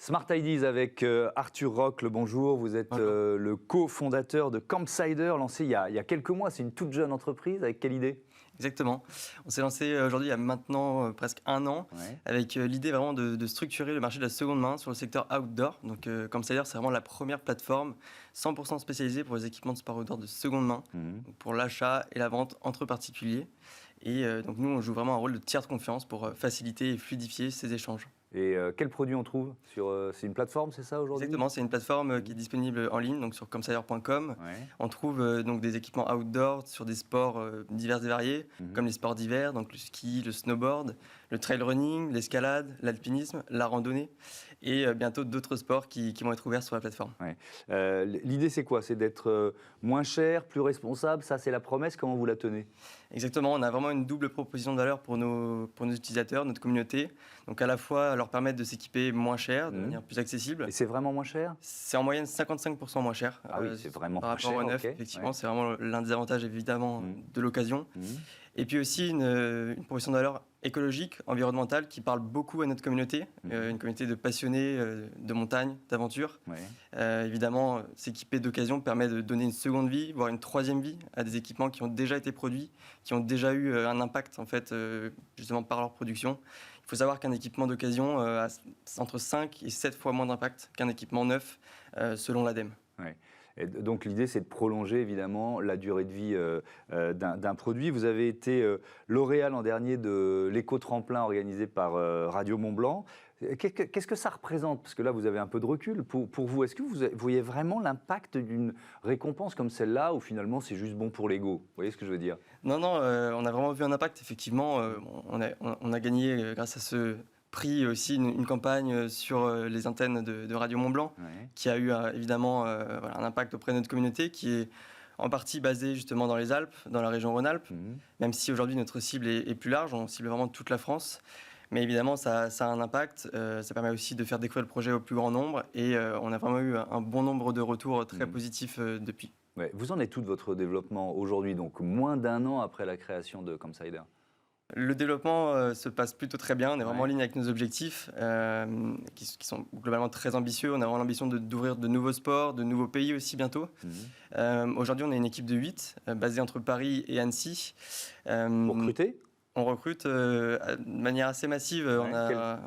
Smart Ideas avec Arthur Rock, bonjour. Vous êtes le cofondateur de Campsider, lancé il y a quelques mois. C'est une toute jeune entreprise. Avec quelle idée ? Exactement. On s'est lancé aujourd'hui il y a maintenant presque un an avec l'idée vraiment de structurer le marché de la seconde main sur le secteur outdoor. Donc Campsider, c'est vraiment la première plateforme 100% spécialisée pour les équipements de sport outdoor de seconde main, donc pour l'achat et la vente entre particuliers. Et donc nous, on joue vraiment un rôle de tiers de confiance pour faciliter et fluidifier ces échanges. Et quels produits on trouve sur, c'est une plateforme, c'est ça aujourd'hui ? Exactement, c'est une plateforme qui est disponible en ligne, donc sur campsider.com. On trouve donc des équipements outdoor sur des sports divers et variés, comme les sports d'hiver, donc le ski, le snowboard, le trail running, l'escalade, l'alpinisme, la randonnée, et bientôt d'autres sports qui vont être ouverts sur la plateforme. L'idée, c'est quoi ? C'est d'être moins cher, plus responsable. Ça, c'est la promesse. Comment vous la tenez ? Exactement, on a vraiment une double proposition de valeur pour nos utilisateurs, notre communauté. Donc à la fois leur permettre de s'équiper moins cher, de manière plus accessible. Et c'est vraiment moins cher ? C'est en moyenne 55% moins cher. Ah oui, c'est vraiment par rapport au neuf, effectivement. C'est vraiment l'un des avantages évidemment de l'occasion. Et puis aussi une proposition de valeur écologique, environnementale, qui parle beaucoup à notre communauté, une communauté de passionnés de montagne, d'aventure. Évidemment, s'équiper d'occasion permet de donner une seconde vie, voire une troisième vie à des équipements qui ont déjà été produits, qui ont déjà eu un impact en fait, justement par leur production. Il faut savoir qu'un équipement d'occasion a entre 5 et 7 fois moins d'impact qu'un équipement neuf, selon l'ADEME. Et donc l'idée, c'est de prolonger évidemment la durée de vie d'un produit. Vous avez été lauréat l'an dernier de l'éco-tremplin organisé par Radio Mont-Blanc. Qu'est-ce que ça représente ? Parce que là, vous avez un peu de recul. Pour vous, est-ce que vous voyez vraiment l'impact d'une récompense comme celle-là, ou finalement c'est juste bon pour l'ego ? Vous voyez ce que je veux dire ? Non, on a vraiment vu un impact. Effectivement, on a gagné grâce à ce prix aussi une campagne sur les antennes de Radio Mont-Blanc, qui a eu évidemment un impact auprès de notre communauté, qui est en partie basée justement dans les Alpes, dans la région Rhône-Alpes, même si aujourd'hui notre cible est plus large, on cible vraiment toute la France. Mais évidemment, ça a un impact. Ça permet aussi de faire découvrir le projet au plus grand nombre. Et on a vraiment eu un bon nombre de retours très positifs depuis. Vous en êtes où de votre développement aujourd'hui, donc moins d'un an après la création de Campsider ? Le développement se passe plutôt très bien. On est vraiment en ligne avec nos objectifs qui sont globalement très ambitieux. On a vraiment l'ambition d'ouvrir de nouveaux sports, de nouveaux pays aussi bientôt. Aujourd'hui, on est une équipe de 8 basée entre Paris et Annecy. Pour recruter ? On recrute de manière assez massive.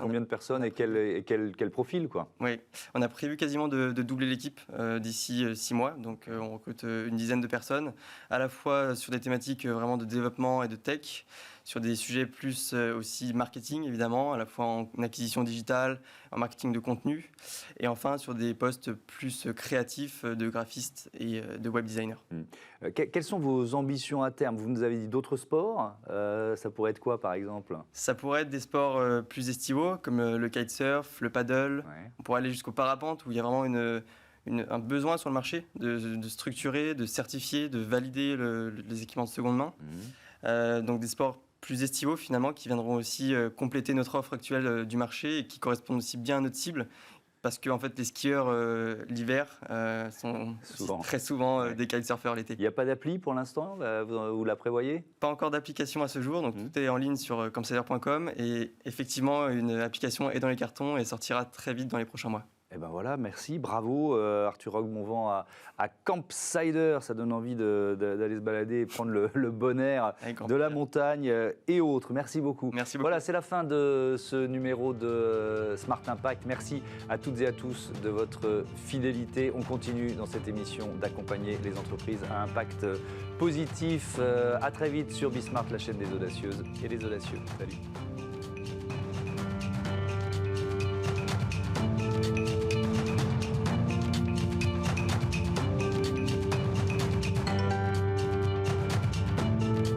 Combien de personnes et quel profil, quoi ? Oui, on a prévu quasiment de doubler l'équipe d'ici 6 mois. Donc on recrute une dizaine de personnes, à la fois sur des thématiques vraiment de développement et de tech, sur des sujets plus aussi marketing, évidemment, à la fois en acquisition digitale, en marketing de contenu, et enfin sur des postes plus créatifs de graphistes et de web designers. Quelles sont vos ambitions à terme ? Vous nous avez dit d'autres sports. Ça pourrait être quoi, par exemple ? Ça pourrait être des sports plus estivaux, comme le kitesurf, le paddle. On pourrait aller jusqu'au parapente, où il y a vraiment un besoin sur le marché de structurer, de certifier, de valider les équipements de seconde main. Donc des sports plus estivaux finalement, qui viendront aussi compléter notre offre actuelle du marché et qui correspondent aussi bien à notre cible. Parce que en fait, les skieurs l'hiver sont très souvent des kitesurfers l'été. Il n'y a pas d'appli pour l'instant ? Vous la prévoyez ? Pas encore d'application à ce jour, donc tout est en ligne sur campsider.com. Et effectivement, une application est dans les cartons et sortira très vite dans les prochains mois. Et ben voilà, merci, bravo Arthur Roque-Monvent à Campsider, ça donne envie d'aller se balader et prendre le bon air de la montagne et autres. Merci beaucoup. Merci beaucoup. Voilà, c'est la fin de ce numéro de Smart Impact. Merci à toutes et à tous de votre fidélité. On continue dans cette émission d'accompagner les entreprises à impact positif. À très vite sur Bismart, la chaîne des audacieuses et des audacieux. Salut.